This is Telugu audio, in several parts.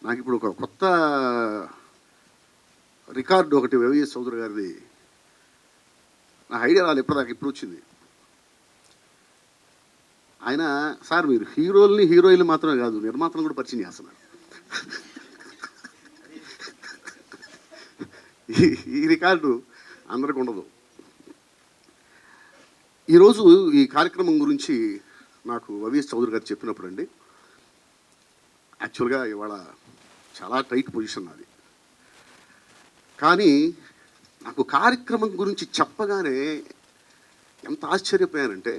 నాకు ఇప్పుడు ఒక కొత్త రికార్డు ఒకటి వైవిఎస్ చౌదరి గారిది నాకు ఐడియా రాలేదు ఎప్పటిదాకా ఇప్పుడు వచ్చింది. ఆయన సార్ మీరు హీరోయిన్లు మాత్రమే కాదు నిర్మాతలు కూడా పరిచయం చేస్తున్నారు. ఈ రికార్డు అందరికి ఉండదు. ఈరోజు ఈ కార్యక్రమం గురించి నాకు వైవిఎస్ చౌదరి గారు చెప్పినప్పుడు అండి, యాక్చువల్గా ఇవాళ చాలా టైట్ పొజిషన్ అది. కానీ నాకు కార్యక్రమం గురించి చెప్పగానే ఎంత ఆశ్చర్యపోయానంటే,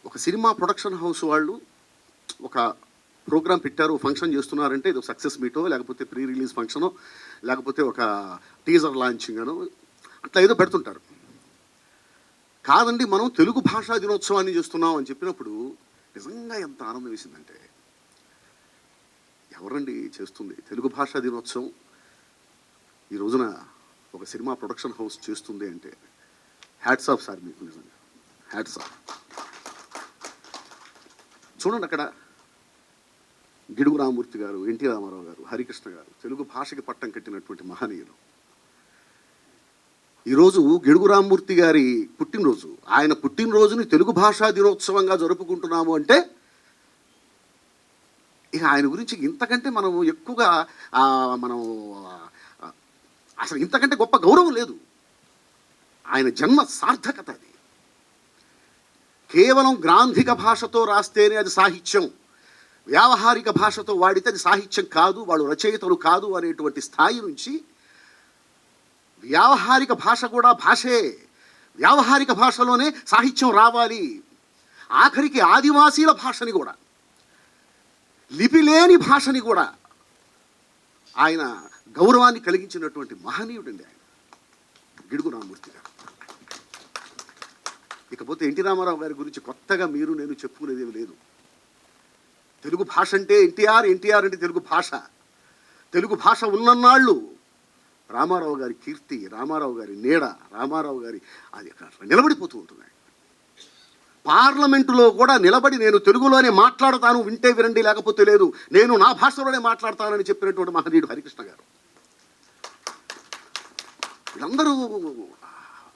ఒక సినిమా ప్రొడక్షన్ హౌస్ వాళ్ళు ఒక ప్రోగ్రామ్ పెట్టారు, ఫంక్షన్ చేస్తున్నారంటే ఇది సక్సెస్ మీటో లేకపోతే ప్రీ రిలీజ్ ఫంక్షనో లేకపోతే ఒక టీజర్ లాంచింగ్ అనో అట్లా ఏదో పెడుతుంటారు. కాదండి మనం తెలుగు భాషా దినోత్సవాన్ని చేస్తున్నాం అని చెప్పినప్పుడు నిజంగా ఎంత ఆనందం వేసిందంటే, ఎవరండి చేస్తుంది తెలుగు భాషా దినోత్సవం ఈ రోజున ఒక సినిమా ప్రొడక్షన్ హౌస్ చేస్తుంది అంటే హ్యాట్స్ ఆఫ్ సార్, మీకు నిజంగా హ్యాట్స్ ఆఫ్. చూడండి అక్కడ గిడుగు రామమూర్తి గారు, ఎన్టీ రామారావు గారు, హరికృష్ణ గారు తెలుగు భాషకి పట్టం కట్టినటువంటి మహనీయులు. ఈరోజు గిడుగు రామమూర్తి గారి పుట్టినరోజు, ఆయన పుట్టినరోజుని తెలుగు భాషా దినోత్సవంగా జరుపుకుంటున్నాము అంటే ఇక ఆయన గురించి ఇంతకంటే మనం ఎక్కువగా మనం అసలు ఇంతకంటే గొప్ప గౌరవం లేదు. ఆయన జన్మ సార్థకత అది. కేవలం గ్రాంధిక భాషతో రాస్తేనే అది సాహిత్యం, వ్యావహారిక భాషతో వాడితే అది సాహిత్యం కాదు, వాళ్ళు రచయితలు కాదు అనేటువంటి స్థాయి నుంచి వ్యావహారిక భాష కూడా భాషే, వ్యావహారిక భాషలోనే సాహిత్యం రావాలి, ఆఖరికి ఆదివాసీల భాషని కూడా, లిపి లేని భాషని కూడా ఆయన గౌరవాన్ని కలిగించినటువంటి మహనీయుడండి ఆయన గిడుగు రామమూర్తి గారు. ఇకపోతే ఎన్టీ రామారావు గారి గురించి కొత్తగా మీరు నేను చెప్పుకునేదేమి లేదు. తెలుగు భాష అంటే ఎన్టీఆర్, ఎన్టీఆర్ అంటే తెలుగు భాష. తెలుగు భాష ఉన్నన్నాళ్ళు రామారావు గారి కీర్తి, రామారావు గారి నీడ, రామారావు గారి అది నిలబడిపోతూ ఉంటుంది. పార్లమెంటులో కూడా నిలబడి నేను తెలుగులోనే మాట్లాడతాను, వింటే వినండి లేకపోతే లేదు, నేను నా భాషలోనే మాట్లాడతానని చెప్పినటువంటి మహనీయుడు హరికృష్ణ గారు.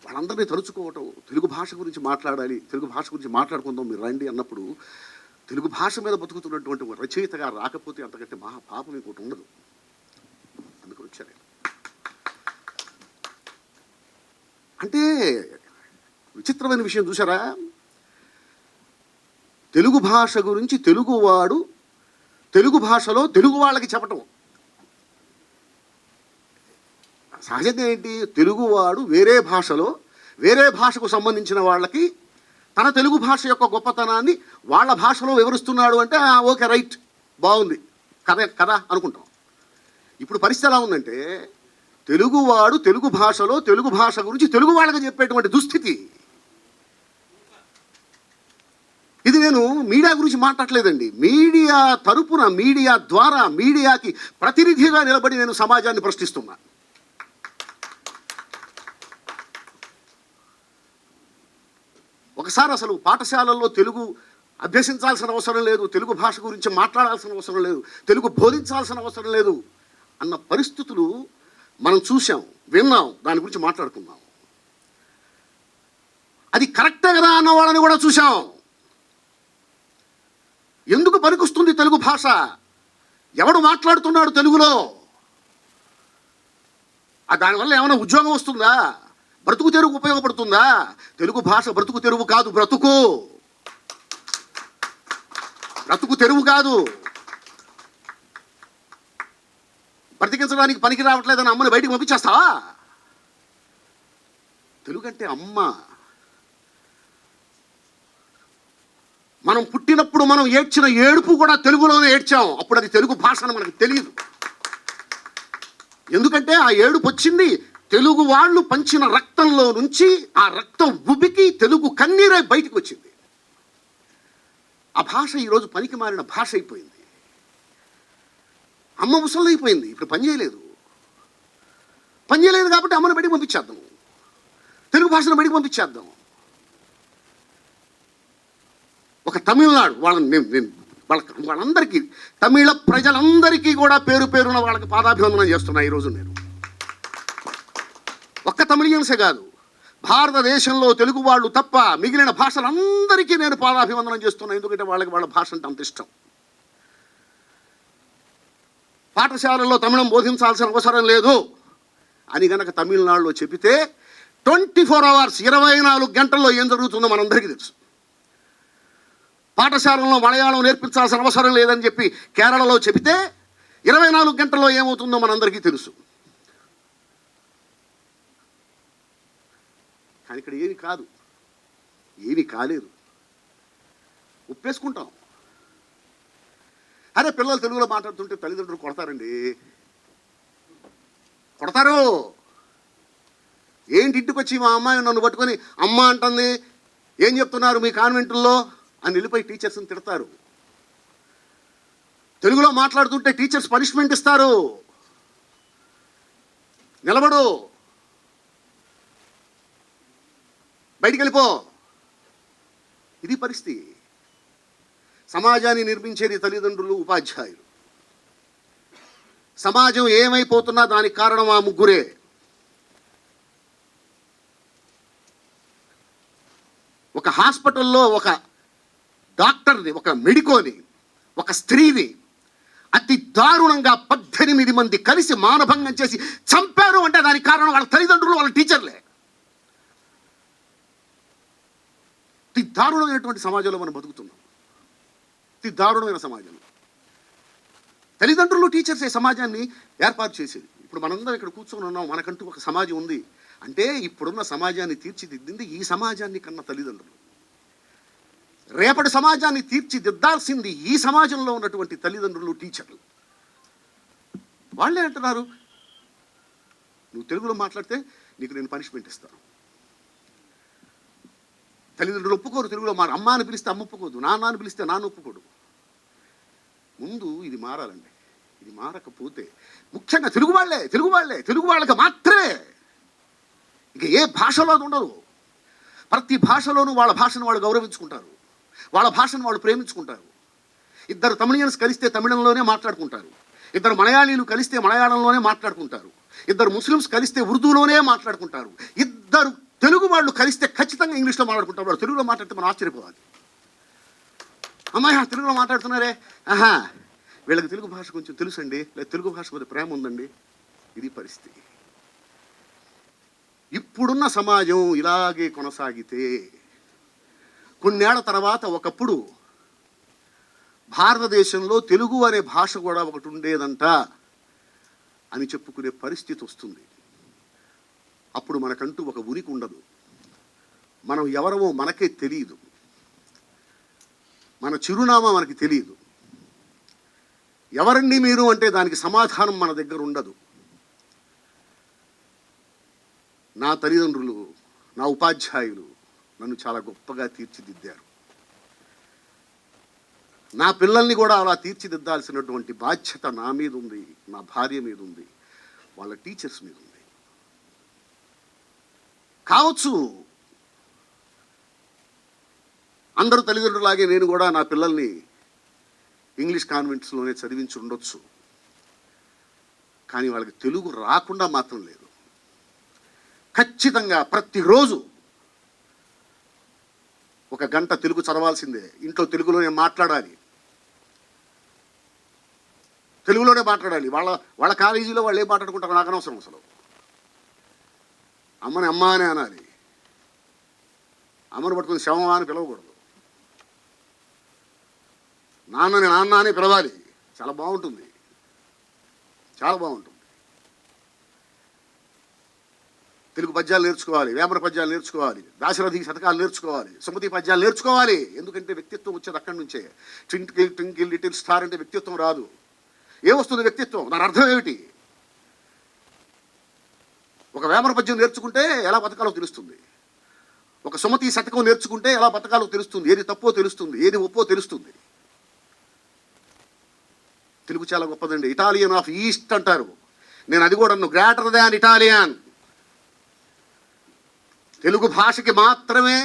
వాళ్ళందరినీ తలుచుకోవటం, తెలుగు భాష గురించి మాట్లాడాలి, తెలుగు భాష గురించి మాట్లాడుకుందాం మీరు రండి అన్నప్పుడు తెలుగు భాష మీద బతుకుతున్నటువంటి రచయితగా రాకపోతే అంతకంటే మహా పాపం ఇంకోటి ఉండదు. అందుకని వచ్చారు. అంటే విచిత్రమైన విషయం చూసారా, తెలుగు భాష గురించి తెలుగువాడు తెలుగు భాషలో తెలుగు వాళ్ళకి చెప్పటం. సహజంగా ఏంటి, తెలుగువాడు వేరే భాషలో వేరే భాషకు సంబంధించిన వాళ్ళకి తన తెలుగు భాష యొక్క గొప్పతనాన్ని వాళ్ళ భాషలో వివరిస్తున్నాడు అంటే ఓకే రైట్, బాగుంది, కదా అనుకుంటాం. ఇప్పుడు పరిస్థితి ఎలా ఉందంటే, తెలుగువాడు తెలుగు భాషలో తెలుగు భాష గురించి తెలుగు వాళ్ళకి చెప్పేటువంటి దుస్థితి. ఇది నేను మీడియా గురించి మాట్లాడలేదండి, మీడియా తరపున, మీడియా ద్వారా, మీడియాకి ప్రతినిధిగా నిలబడి నేను సమాజాన్ని ప్రశ్నిస్తున్నా. ఒకసారి అసలు పాఠశాలల్లో తెలుగు అభ్యసించాల్సిన అవసరం లేదు, తెలుగు భాష గురించి మాట్లాడాల్సిన అవసరం లేదు, తెలుగు బోధించాల్సిన అవసరం లేదు అన్న పరిస్థితులు మనం చూసాం, విన్నాం, దాని గురించి మాట్లాడుకున్నాం. అది కరెక్టే కదా అన్న వాళ్ళని కూడా చూసాం. ఎందుకు పనికొస్తుంది తెలుగు భాష, ఎవడు మాట్లాడుతున్నాడు తెలుగులో, దానివల్ల ఏమైనా ఉద్యోగం వస్తుందా, బ్రతుకు తెరువు ఉపయోగపడుతుందా? తెలుగు భాష బ్రతుకు తెరువు కాదు, బ్రతుకు తెరువు కాదు. బ్రతికించడానికి పనికి రావట్లేదని అమ్మని బయటికి పంపించేస్తావా? తెలుగు అంటే అమ్మ. మనం పుట్టినప్పుడు మనం ఏడ్చిన ఏడుపు కూడా తెలుగులోనే ఏడ్చాం, అప్పుడు అది తెలుగు భాష అని మనకు తెలియదు. ఎందుకంటే ఆ ఏడుపు వచ్చింది తెలుగు వాళ్ళు పంచిన రక్తంలో నుంచి, ఆ రక్తం ఉబికి తెలుగు కన్నీరే బయటికి వచ్చింది. ఆ భాష ఈరోజు పనికి మారిన భాష అయిపోయింది. అమ్మ ముసలి అయిపోయింది, ఇప్పుడు పని చేయలేదు కాబట్టి అమ్మని బయటికి పంపించేద్దాం, తెలుగు భాషను బయటికి పంపించేద్దాం. ఒక తమిళనాడు వాళ్ళని నేను వాళ్ళందరికీ, తమిళ ప్రజలందరికీ కూడా పేరు పేరున వాళ్ళకి పాదాభివందనం చేస్తున్నా ఈరోజు నేను. ఒక్క తమిళియన్సే కాదు, భారతదేశంలో తెలుగు వాళ్ళు తప్ప మిగిలిన భాషలందరికీ నేను పాదాభివందనం చేస్తున్నా. ఎందుకంటే వాళ్ళకి వాళ్ళ భాష అంటే అంత ఇష్టం. పాఠశాలల్లో తమిళం బోధించాల్సిన అవసరం లేదు అని గనక తమిళనాడులో చెబితే 24 hours 24 గంటల్లో ఏం జరుగుతుందో మనందరికీ తెలుసు. పాఠశాలలో మలయాళం నేర్పించాల్సిన అవసరం లేదని చెప్పి కేరళలో చెబితే 24 గంటల్లో ఏమవుతుందో మనందరికీ తెలుసు. కానీ ఇక్కడ ఏమి కాదు, ఏమి కాలేదు, ఒప్పేసుకుంటాం. అరే పిల్లలు తెలుగులో మాట్లాడుతుంటే తల్లిదండ్రులు కొడతారండి, కొడతారు. ఏంటి ఇంటికి వచ్చి మా అమ్మాయి నన్ను పట్టుకొని అమ్మ అంటుంది, ఏం చెప్తున్నారు మీ కాన్వెంట్లో అని వెళ్ళిపోయి టీచర్స్ని తిడతారు. తెలుగులో మాట్లాడుతుంటే టీచర్స్ పనిష్మెంట్ ఇస్తారు, నిలబడు, బయటికి వెళ్ళిపో. ఇది పరిస్థితి. సమాజాన్ని నిర్మించేది తల్లిదండ్రులు, ఉపాధ్యాయులు. సమాజం ఏమైపోతున్నా దానికి కారణం ఆ ముగ్గురే. ఒక హాస్పిటల్లో ఒక డాక్టర్ని, ఒక మెడికోని, ఒక స్త్రీని అతి దారుణంగా 18 మంది కలిసి మానభంగం చేసి చంపారు అంటే దానికి కారణం వాళ్ళ తల్లిదండ్రులు, వాళ్ళ టీచర్లే. అతి దారుణమైనటువంటి సమాజంలో మనం బతుకుతున్నాం. అతి దారుణమైన సమాజంలో తల్లిదండ్రులు, టీచర్సే సమాజాన్ని ఏర్పాటు చేసేది. ఇప్పుడు మనందరం ఇక్కడ కూర్చొని ఉన్నాం, మనకంటూ ఒక సమాజం ఉంది అంటే ఇప్పుడున్న సమాజాన్ని తీర్చిదిద్దింది ఈ సమాజాన్ని కన్న తల్లిదండ్రులు. రేపటి సమాజాన్ని తీర్చిదిద్దాల్సింది ఈ సమాజంలో ఉన్నటువంటి తల్లిదండ్రులు, టీచర్లు. వాళ్ళే అంటున్నారు, నువ్వు తెలుగులో మాట్లాడితే నీకు నేను పనిష్మెంట్ ఇస్తాను. తల్లిదండ్రులు ఒప్పుకోరు తెలుగులో అమ్మ అని పిలిస్తే అమ్మ ఒప్పుకోదు, నాన్న అని పిలిస్తే నాన్న ఒప్పుకోడు. ముందు ఇది మారాలండి. ఇది మారకపోతే ముఖ్యంగా తెలుగు వాళ్ళకి మాత్రమే, ఇక ఏ భాషలో అది ఉండదు. ప్రతి భాషలోనూ వాళ్ళ భాషను వాళ్ళు గౌరవించుకుంటారు, వాళ్ళ భాషను వాళ్ళు ప్రేమించుకుంటారు. ఇద్దరు తమిళియన్స్ కలిస్తే తమిళంలోనే మాట్లాడుకుంటారు, ఇద్దరు మలయాళీలు కలిస్తే మలయాళంలోనే మాట్లాడుకుంటారు, ఇద్దరు ముస్లిమ్స్ కలిస్తే ఉర్దూలోనే మాట్లాడుకుంటారు, ఇద్దరు తెలుగు వాళ్ళు కలిస్తే ఖచ్చితంగా ఇంగ్లీష్లో మాట్లాడుకుంటారు. వాళ్ళు తెలుగులో మాట్లాడితే మనం ఆశ్చర్యపోవాలి. అమ్మాయి తెలుగులో మాట్లాడుతున్నారే, ఆహా వీళ్ళకి తెలుగు భాష కొంచెం తెలుసండి, లేదా తెలుగు భాష మీద ప్రేమ ఉందండి. ఇది పరిస్థితి. ఇప్పుడున్న సమాజం ఇలాగే కొనసాగితే కొన్నేళ్ల తర్వాత ఒకప్పుడు భారతదేశంలో తెలుగు అనే భాష కూడా ఒకటి ఉండేదంట అని చెప్పుకునే పరిస్థితి వస్తుంది. అప్పుడు మనకంటూ ఒక ఉనికి ఉండదు, మనం ఎవరమో మనకే తెలియదు, మన చిరునామా మనకి తెలియదు. ఎవరండి మీరు అంటే దానికి సమాధానం మన దగ్గర ఉండదు. నా తల్లిదండ్రులు, నా ఉపాధ్యాయులు నన్ను చాలా గొప్పగా తీర్చిదిద్దారు. నా పిల్లల్ని కూడా అలా తీర్చిదిద్దాల్సినటువంటి బాధ్యత నా మీద ఉంది, నా భార్య మీద ఉంది, వాళ్ళ టీచర్స్ మీద ఉంది. కావచ్చు అందరూ తల్లిదండ్రులాగే నేను కూడా నా పిల్లల్ని ఇంగ్లీష్ కాన్వెంట్స్లోనే చదివించి ఉండొచ్చు, కానీ వాళ్ళకి తెలుగు రాకుండా మాత్రం లేదు. ఖచ్చితంగా ప్రతిరోజు 1 గంట తెలుగు చదవాల్సిందే. ఇంట్లో తెలుగులోనే మాట్లాడాలి, తెలుగులోనే మాట్లాడాలి. వాళ్ళ కాలేజీలో వాళ్ళు ఏం మాట్లాడుకుంటారో నాకు అనవసరం. అసలు అమ్మని అమ్మ అని అనాలి, అమ్మను పట్టుకుని శవమా అని పిలవకూడదు, నాన్నని నాన్న అని పిలవాలి. చాలా బాగుంటుంది, చాలా బాగుంటుంది. తెలుగు పద్యాలు నేర్చుకోవాలి, వేమన పద్యాలు నేర్చుకోవాలి, దాశరథి శతకాలు నేర్చుకోవాలి, సుమతి పద్యాలు నేర్చుకోవాలి. ఎందుకంటే వ్యక్తిత్వం వచ్చేది అక్కడి నుంచే. ట్వింకిల్ ట్వింకిల్ లిటిల్ స్టార్ అంటే వ్యక్తిత్వం రాదు. ఏమొస్తుంది వ్యక్తిత్వం? దాని అర్థం ఏమిటి? ఒక వేమన పద్యం నేర్చుకుంటే ఎలా బతకాలో తెలుస్తుంది, ఒక సుమతి శతకం నేర్చుకుంటే ఎలా బతకాలో తెలుస్తుంది, ఏది తప్పో తెలుస్తుంది, ఏది ఒప్పో తెలుస్తుంది. తెలుగు చాలా గొప్పదండి. ఇటాలియన్ ఆఫ్ ఈస్ట్ అంటారు, నేను అది కూడా గ్రేటర్ దాన్ ఇటాలియన్. తెలుగు భాషకి మాత్రమే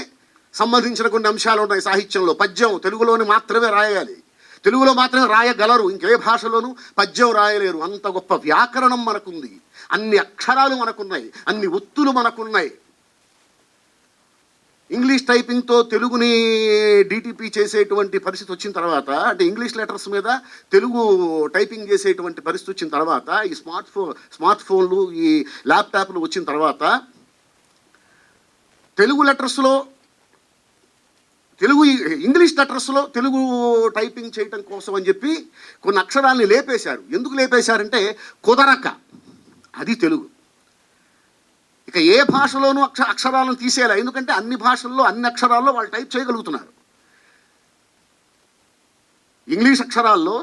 సంబంధించిన కొన్ని అంశాలు ఉన్నాయి సాహిత్యంలో. పద్యం తెలుగులోని మాత్రమే రాయాలి, తెలుగులో మాత్రమే రాయగలరు, ఇంకే భాషలోనూ పద్యం రాయలేరు. అంత గొప్ప వ్యాకరణం మనకుంది, అన్ని అక్షరాలు మనకున్నాయి, అన్ని ఒత్తులు మనకున్నాయి. ఇంగ్లీష్ టైపింగ్తో తెలుగుని డిటిపి చేసేటువంటి పరిస్థితి వచ్చిన తర్వాత, అంటే ఇంగ్లీష్ లెటర్స్ మీద తెలుగు టైపింగ్ చేసేటువంటి పరిస్థితి వచ్చిన తర్వాత, ఈ స్మార్ట్ ఫోన్లు, ఈ ల్యాప్టాప్లు వచ్చిన తర్వాత, తెలుగు లెటర్స్లో ఇంగ్లీష్ లెటర్స్లో తెలుగు టైపింగ్ చేయటం కోసం అని చెప్పి కొన్ని అక్షరాల్ని లేపేశారు. ఎందుకు లేపేశారంటే కుదరక. అది తెలుగు. ఇక ఏ భాషలోనూ అక్షరాలను తీసేయాలి, ఎందుకంటే అన్ని భాషల్లో అన్ని అక్షరాల్లో వాళ్ళు టైప్ చేయగలుగుతున్నారు. ఇంగ్లీష్ అక్షరాల్లో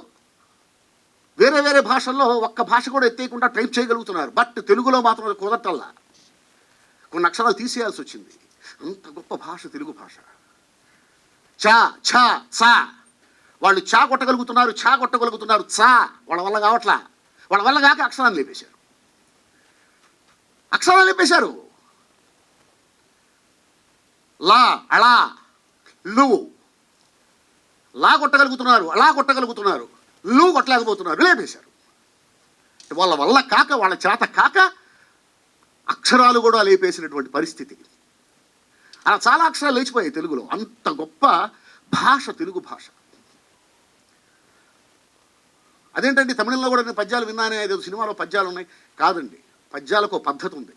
వేరే వేరే భాషల్లో ఒక్క భాష కూడా ఎత్తేయకుండా టైప్ చేయగలుగుతున్నారు. బట్ తెలుగులో మాత్రం అది కుదరటల్లా, కొన్ని అక్షరాలు తీసేయాల్సి వచ్చింది. అంత గొప్ప భాష తెలుగు భాష. చా, ఛ, సా, వాళ్ళు చా కొట్టగలుగుతున్నారు, ఛా కొట్టగలుగుతున్నారు, చా వాళ్ళ వల్ల కావట్లా. వాళ్ళ వల్ల కాక అక్షరాన్ని లేపేశారు. లా, అళా, లు, లా కొట్టగలుగుతున్నారు, అలా కొట్టగలుగుతున్నారు, లు కొట్టలేకపోతున్నారు, లేపేశారు. వాళ్ళ వల్ల కాక, వాళ్ళ చేత కాక అక్షరాలు కూడా లేపేసినటువంటి పరిస్థితి. అలా చాలా అక్షరాలు లేచిపోయాయి తెలుగులో. అంత గొప్ప భాష తెలుగు భాష. అదేంటండి, తమిళంలో కూడా నేను పద్యాలు విన్నానే, ఏదో సినిమాలో పద్యాలు ఉన్నాయి. కాదండి, పద్యాలకు పద్ధతి ఉంది.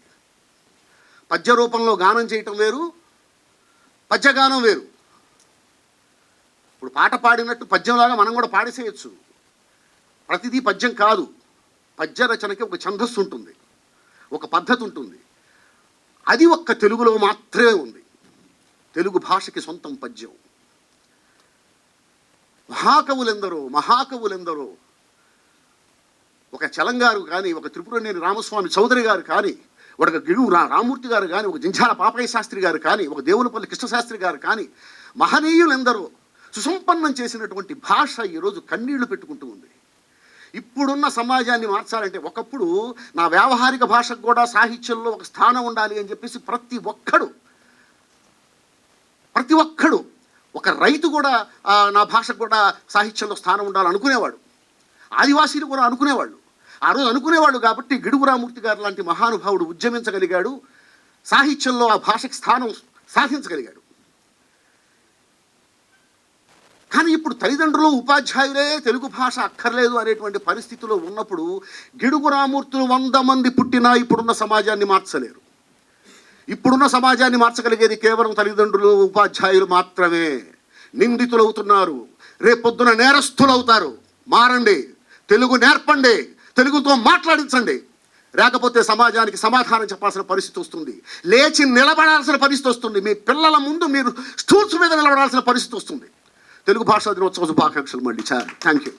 పద్య రూపంలో గానం చేయటం వేరు, పద్యగానం వేరు. ఇప్పుడు పాట పాడినట్టు పద్యంలాగా మనం కూడా పాడేసేయచ్చు. ప్రతిదీ పద్యం కాదు. పద్య రచనకి ఒక ఛందస్సు ఉంటుంది, ఒక పద్ధతి ఉంటుంది. అది ఒక్క తెలుగులో మాత్రమే ఉంది. తెలుగు భాషకి సొంతం పద్యం. మహాకవులెందరో ఒక చలంగారు కానీ, ఒక త్రిపురనేని రామస్వామి చౌదరి గారు కానీ, ఒక గిడుగు రామూర్తి గారు కానీ, ఒక జింఝాల పాపయ్య శాస్త్రి గారు కానీ, ఒక దేవులపల్లి కృష్ణశాస్త్రి గారు కానీ, మహనీయులెందరో సుసంపన్నం చేసినటువంటి భాష ఈరోజు కన్నీళ్లు పెట్టుకుంటూ ఉంది. ఇప్పుడున్న సమాజాన్ని మార్చాలంటే, ఒకప్పుడు నా వ్యావహారిక భాషకు కూడా సాహిత్యంలో ఒక స్థానం ఉండాలి అని చెప్పేసి ప్రతి ఒక్కడు, ఒక రైతు కూడా నా భాషకు కూడా సాహిత్యంలో స్థానం ఉండాలనుకునేవాడు. ఆదివాసీలు కూడా అనుకునేవాళ్ళు. ఆ రోజు అనుకునేవాళ్ళు కాబట్టి గిడుగు రామూర్తి గారు లాంటి మహానుభావుడు ఉద్యమించగలిగాడు, సాహిత్యంలో ఆ భాషకి స్థానం సాధించగలిగాడు. కానీ ఇప్పుడు తల్లిదండ్రులు, ఉపాధ్యాయులే తెలుగు భాష అక్కర్లేదు అనేటువంటి పరిస్థితిలో ఉన్నప్పుడు గిడుగు రామూర్తులు 100 మంది పుట్టినా ఇప్పుడున్న సమాజాన్ని మార్చలేరు. ఇప్పుడున్న సమాజాన్ని మార్చగలిగేది కేవలం తల్లిదండ్రులు, ఉపాధ్యాయులు మాత్రమే. నిందితులవుతున్నారు, రేపొద్దున నేరస్తులవుతారు. మారండి, తెలుగు నేర్పండి, తెలుగుతో మాట్లాడించండి. లేకపోతే సమాజానికి సమాధానం చెప్పాల్సిన పరిస్థితి వస్తుంది, లేచి నిలబడాల్సిన పరిస్థితి వస్తుంది. మీ పిల్లల ముందు మీరు స్టూల్స్ మీద నిలబడాల్సిన పరిస్థితి వస్తుంది. తెలుగు భాషా దినోత్సవ శుభాకాంక్షలు మళ్ళీ. Thank you.